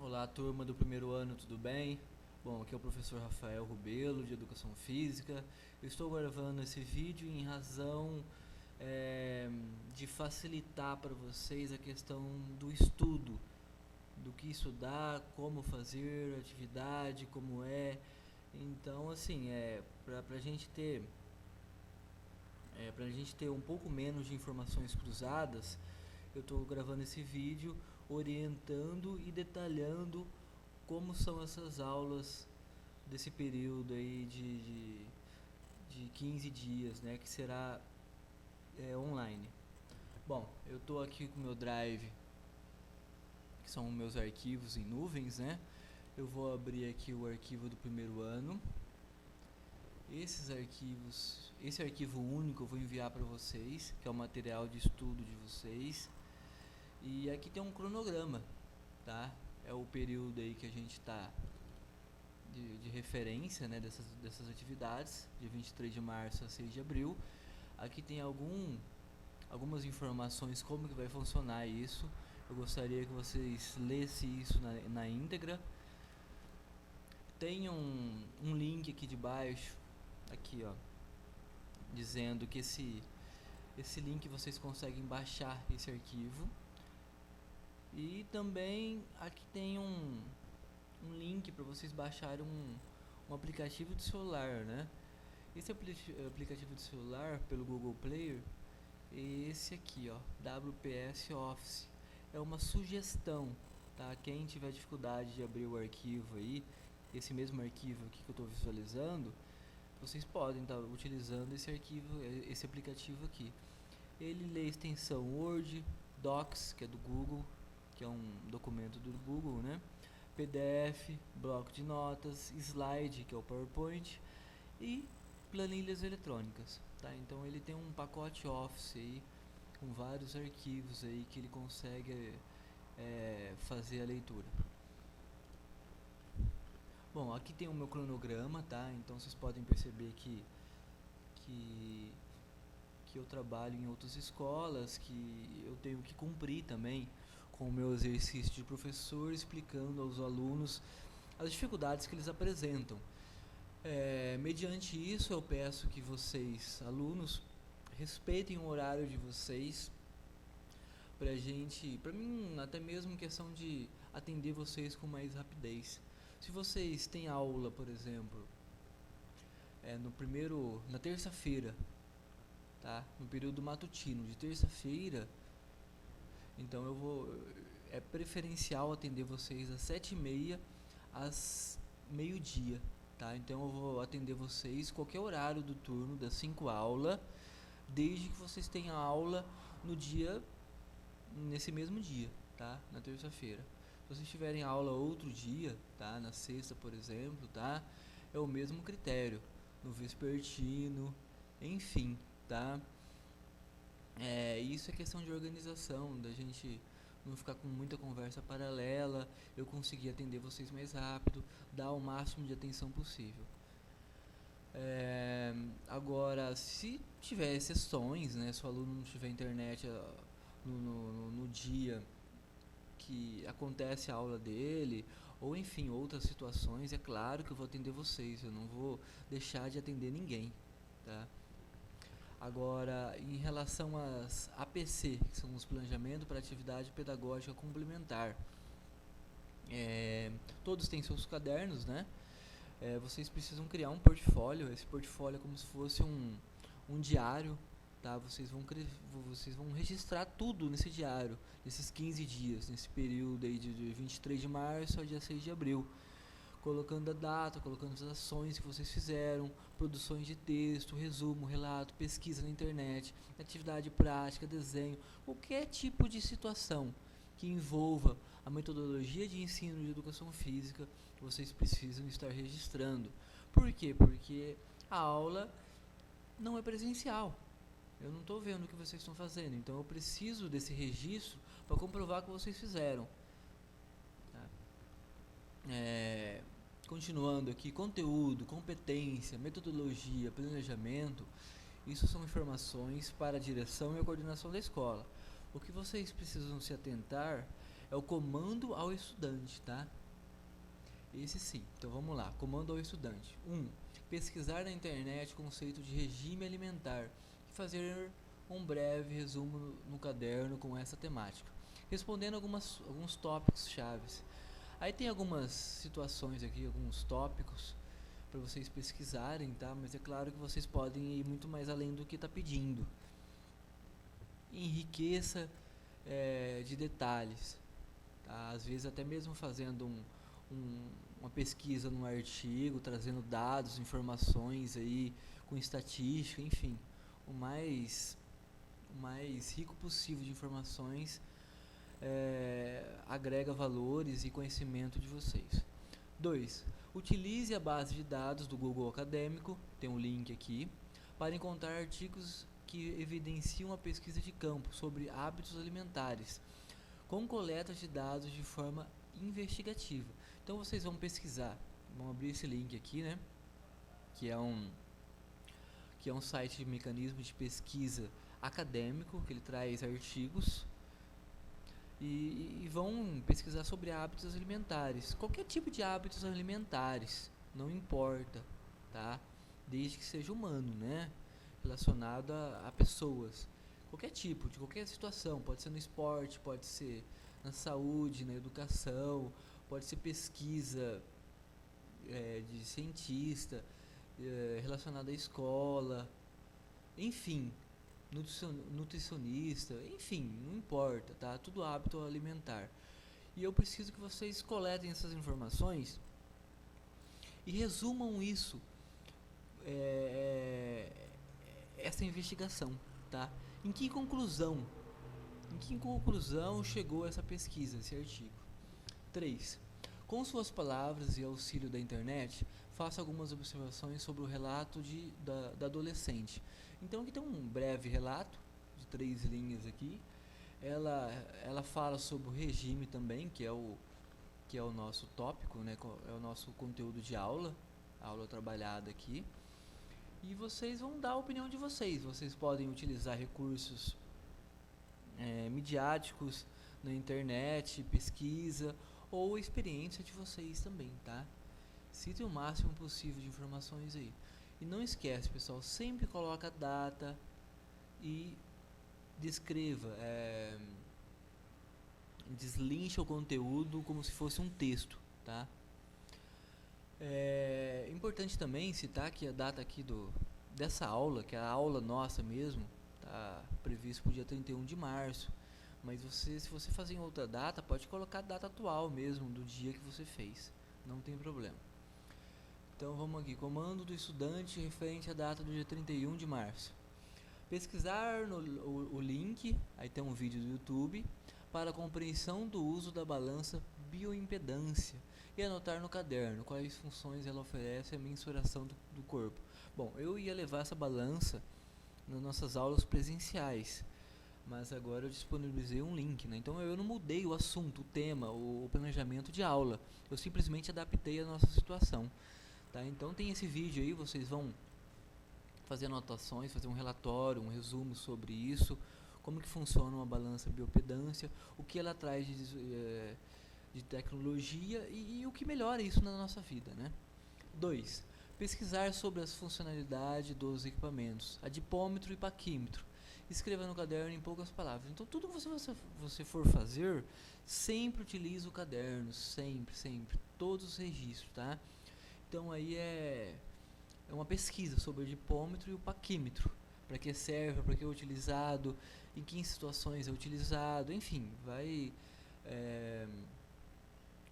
Olá, turma do primeiro ano, tudo bem? Bom, aqui é o professor Rafael Rubelo, de Educação Física. Eu estou gravando esse vídeo em razão de facilitar para vocês a questão do estudo, do que estudar, como fazer, atividade, como é. Então, assim, para a gente ter, pra gente ter um pouco menos de informações cruzadas, eu estou gravando esse vídeo orientando e detalhando como são essas aulas desse período aí de 15 dias, né, que será online. Bom, eu estou aqui com o meu Drive, que são meus arquivos em nuvens, né? Eu vou abrir aqui o arquivo do primeiro ano. Esse arquivo único eu vou enviar para vocês, que é o material de estudo de vocês. E aqui tem um cronograma, tá? É o período aí que a gente está de referência, né, dessas atividades, de 23 de março a 6 de abril. Aqui tem algumas informações como que vai funcionar isso. Eu gostaria que vocês lessem isso na íntegra. Tem um link aqui de baixo, aqui ó, dizendo que esse link vocês conseguem baixar esse arquivo. E também aqui tem um link para vocês baixarem um aplicativo de celular, né? Esse aplicativo de celular pelo Google Play é esse aqui, ó, WPS Office. É uma sugestão, tá? Quem tiver dificuldade de abrir o arquivo aí, esse mesmo arquivo aqui que eu estou visualizando, vocês podem estar utilizando esse aplicativo aqui. Ele lê a extensão Word, Docs, que é do Google, que é um documento do Google, né? PDF, bloco de notas, slide, que é o PowerPoint, e planilhas eletrônicas, tá? Então ele tem um pacote Office aí com vários arquivos aí que ele consegue fazer a leitura. Bom, aqui tem o meu cronograma, tá? Então vocês podem perceber que eu trabalho em outras escolas, que eu tenho que cumprir também com o meu exercício de professor, explicando aos alunos as dificuldades que eles apresentam. Mediante isso, eu peço que vocês, alunos, respeitem o horário de vocês, pra mim, até mesmo questão de atender vocês com mais rapidez. Se vocês têm aula, por exemplo, na terça-feira, tá? No período matutino de terça-feira, então é preferencial atender vocês às 7h30 às meio-dia, tá? Então eu vou atender vocês qualquer horário do turno das 5 aulas, desde que vocês tenham aula nesse mesmo dia, tá? Na terça-feira. Se vocês tiverem aula outro dia, tá? Na sexta, por exemplo, tá? É o mesmo critério, no vespertino, enfim, tá? Isso é questão de organização, da gente não ficar com muita conversa paralela, eu conseguir atender vocês mais rápido, dar o máximo de atenção possível. Agora, se tiver exceções, né, se o aluno não tiver internet no dia que acontece a aula dele, ou enfim, outras situações, é claro que eu vou atender vocês, eu não vou deixar de atender ninguém, tá? Agora, em relação às APC, que são os planejamento para atividade pedagógica complementar, todos têm seus cadernos, né? Vocês precisam criar um portfólio. Esse portfólio é como se fosse um diário, tá? Vocês vão registrar tudo nesse diário, nesses 15 dias, nesse período aí de 23 de março ao dia 6 de abril. Colocando a data, colocando as ações que vocês fizeram, produções de texto, resumo, relato, pesquisa na internet, atividade prática, desenho, qualquer tipo de situação que envolva a metodologia de ensino de educação física, vocês precisam estar registrando. Por quê? Porque a aula não é presencial. Eu não estou vendo o que vocês estão fazendo, então eu preciso desse registro para comprovar que vocês fizeram. Continuando aqui, conteúdo, competência, metodologia, planejamento, isso são informações para a direção e a coordenação da escola. O que vocês precisam se atentar É o comando ao estudante, tá? Esse sim. Então vamos lá. Comando ao estudante. 1. Pesquisar na internet o conceito de regime alimentar e fazer um breve resumo no caderno com essa temática, respondendo alguns tópicos chaves. Aí tem algumas situações aqui, alguns tópicos para vocês pesquisarem, tá? Mas é claro que vocês podem ir muito mais além do que está pedindo. Enriqueça de detalhes, tá? Às vezes até mesmo fazendo uma pesquisa num artigo, trazendo dados, informações aí com estatística, enfim, o mais rico possível de informações agrega valores e conhecimento de vocês. 2. Utilize a base de dados do Google Acadêmico, tem um link aqui, para encontrar artigos que evidenciam a pesquisa de campo sobre hábitos alimentares, com coletas de dados de forma investigativa. Então vocês vão pesquisar, vão abrir esse link aqui, né? Que é um site de mecanismo de pesquisa acadêmico, que ele traz artigos e vão pesquisar sobre hábitos alimentares. Qualquer tipo de hábitos alimentares, não importa, tá? Desde que seja humano, né? Relacionado a pessoas. Qualquer tipo, de qualquer situação. Pode ser no esporte, pode ser na saúde, na educação, pode ser pesquisa de cientista, relacionada à escola, enfim, nutricionista, enfim, não importa, tá? Tudo hábito alimentar. E eu preciso que vocês coletem essas informações e resumam isso, essa investigação, tá? Em que conclusão chegou essa pesquisa, esse artigo? 3. Com suas palavras e auxílio da internet, faça algumas observações sobre o relato da adolescente. Então aqui tem um breve relato de 3 linhas aqui. Ela fala sobre o regime também, que é o nosso tópico, né? É o nosso conteúdo de aula trabalhada aqui. E vocês vão dar a opinião de vocês. Vocês podem utilizar recursos midiáticos na internet, pesquisa ou experiência de vocês também, tá? Cite o máximo possível de informações aí. E não esquece, pessoal, sempre coloca a data e descreva, deslincha o conteúdo como se fosse um texto, tá? É importante também citar que a data aqui dessa aula, que é a aula nossa mesmo, tá previsto para o dia 31 de março. Mas se você fazer em outra data, pode colocar a data atual mesmo, do dia que você fez. Não tem problema. Então vamos aqui. Comando do estudante referente à data do dia 31 de março. Pesquisar o link, aí tem um vídeo do YouTube, para a compreensão do uso da balança bioimpedância e anotar no caderno quais funções ela oferece à mensuração do corpo. Bom, eu ia levar essa balança nas nossas aulas presenciais, mas agora eu disponibilizei um link, né? Então eu não mudei o assunto, o tema, o planejamento de aula, eu simplesmente adaptei a nossa situação, tá? Então tem esse vídeo aí, vocês vão fazer anotações, fazer um relatório, um resumo sobre isso, como que funciona uma balança bioimpedância, o que ela traz de tecnologia e o que melhora isso na nossa vida, né? 2. Pesquisar sobre as funcionalidades dos equipamentos, adipômetro e paquímetro. Escreva no caderno em poucas palavras. Então tudo que você for fazer, sempre utilize o caderno, sempre, todos os registros, tá? Então aí é uma pesquisa sobre o adipômetro e o paquímetro. Para que serve, para que é utilizado, em que situações é utilizado, enfim, vai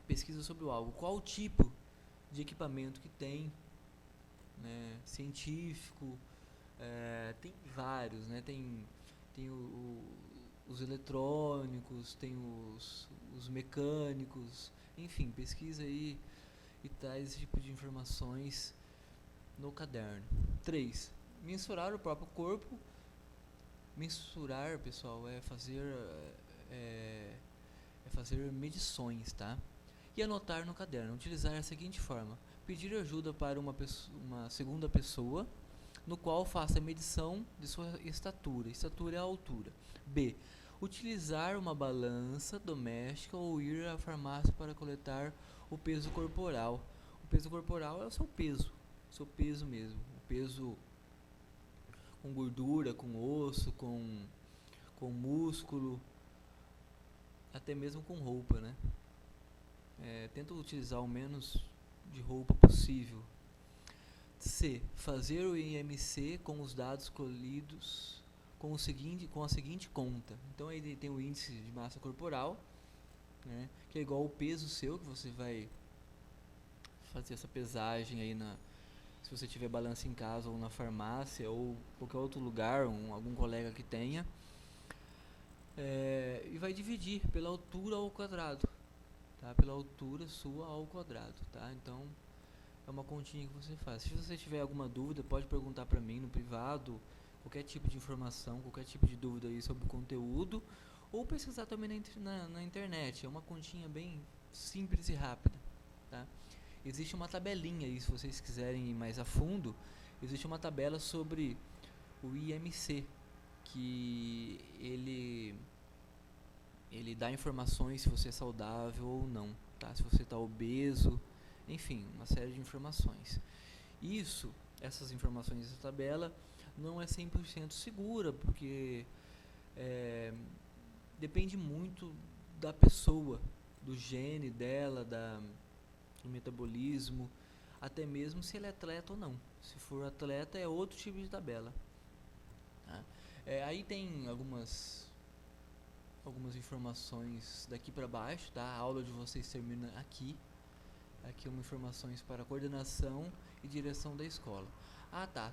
pesquisa sobre algo, qual o tipo de equipamento que tem, né, científico, tem vários, né, tem os eletrônicos, tem os mecânicos, enfim, pesquisa aí e traz esse tipo de informações no caderno. 3. Mensurar o próprio corpo. Mensurar, pessoal, é fazer medições, tá? E anotar no caderno. Utilizar a seguinte forma: pedir ajuda para uma segunda pessoa, no qual faça a medição de sua estatura. Estatura é a altura. B. utilizar uma balança doméstica ou ir à farmácia para coletar o peso corporal. O peso corporal é o seu peso mesmo, o peso com gordura, com osso, com músculo, até mesmo com roupa, né? Tenta utilizar o menos de roupa possível. C. Fazer o IMC com os dados colhidos com a seguinte conta. Então ele tem o índice de massa corporal, né, que é igual ao peso seu, que você vai fazer essa pesagem aí se você tiver balança em casa ou na farmácia ou qualquer outro lugar, algum colega que tenha, e vai dividir pela altura ao quadrado, tá? Pela altura sua ao quadrado, tá? Então é uma continha que você faz. Se você tiver alguma dúvida, pode perguntar para mim no privado, qualquer tipo de informação, qualquer tipo de dúvida aí sobre o conteúdo, ou pesquisar também na internet. É uma continha bem simples e rápida, tá? Existe uma tabelinha aí, se vocês quiserem ir mais a fundo, existe uma tabela sobre o IMC, que ele dá informações se você é saudável ou não, tá? Se você está obeso, enfim, uma série de informações. Essas informações dessa tabela não é 100% segura, porque depende muito da pessoa, do gene dela, do metabolismo, até mesmo se ele é atleta ou não. Se for atleta é outro tipo de tabela, tá? Aí tem algumas informações daqui para baixo, tá? A aula de vocês termina aqui. Aqui informações para coordenação e direção da escola.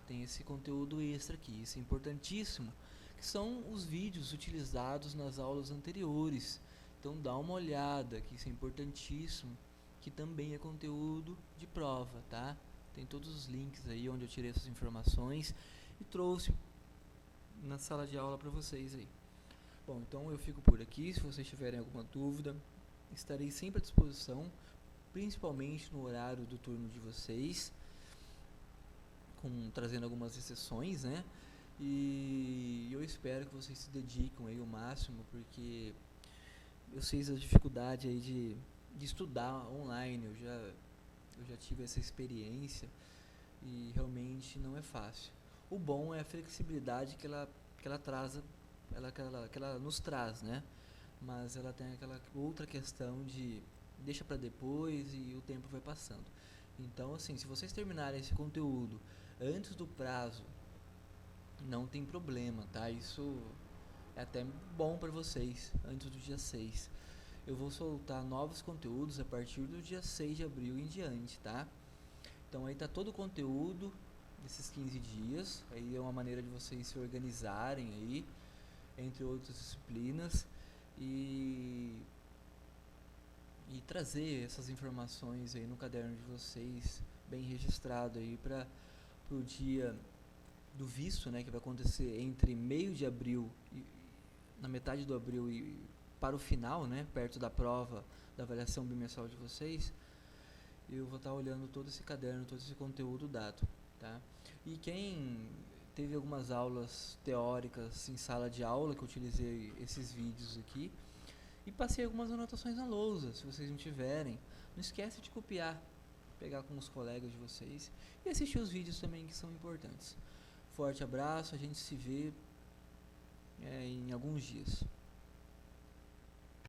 Tem esse conteúdo extra aqui, isso é importantíssimo, que são os vídeos utilizados nas aulas anteriores. Então dá uma olhada, que isso é importantíssimo, que também é conteúdo de prova, tá? Tem todos os links aí onde eu tirei essas informações e trouxe na sala de aula para vocês aí. Bom, então eu fico por aqui. Se vocês tiverem alguma dúvida, estarei sempre à disposição, principalmente no horário do turno de vocês, trazendo algumas exceções, né? E eu espero que vocês se dediquem aí o máximo, porque eu sei a dificuldade aí de estudar online. Eu já tive essa experiência e realmente não é fácil. O bom é a flexibilidade que ela traz, que ela nos traz, né? Mas ela tem aquela outra questão de deixa para depois e o tempo vai passando. Então, assim, se vocês terminarem esse conteúdo antes do prazo, não tem problema, tá? Isso é até bom para vocês, antes do dia 6. Eu vou soltar novos conteúdos a partir do dia 6 de abril em diante, tá? Então aí tá todo o conteúdo desses 15 dias. Aí é uma maneira de vocês se organizarem aí, entre outras disciplinas, e trazer essas informações aí no caderno de vocês, bem registrado aí para o dia do visto, né, que vai acontecer entre meio de abril na metade do abril e para o final, né, perto da prova da avaliação bimestral de vocês. Eu vou estar olhando todo esse caderno, todo esse conteúdo dado, tá? E quem teve algumas aulas teóricas em sala de aula, que eu utilizei esses vídeos aqui, e passei algumas anotações na lousa, se vocês não tiverem, não esquece de copiar, pegar com os colegas de vocês e assistir os vídeos também, que são importantes. Forte abraço, a gente se vê em alguns dias.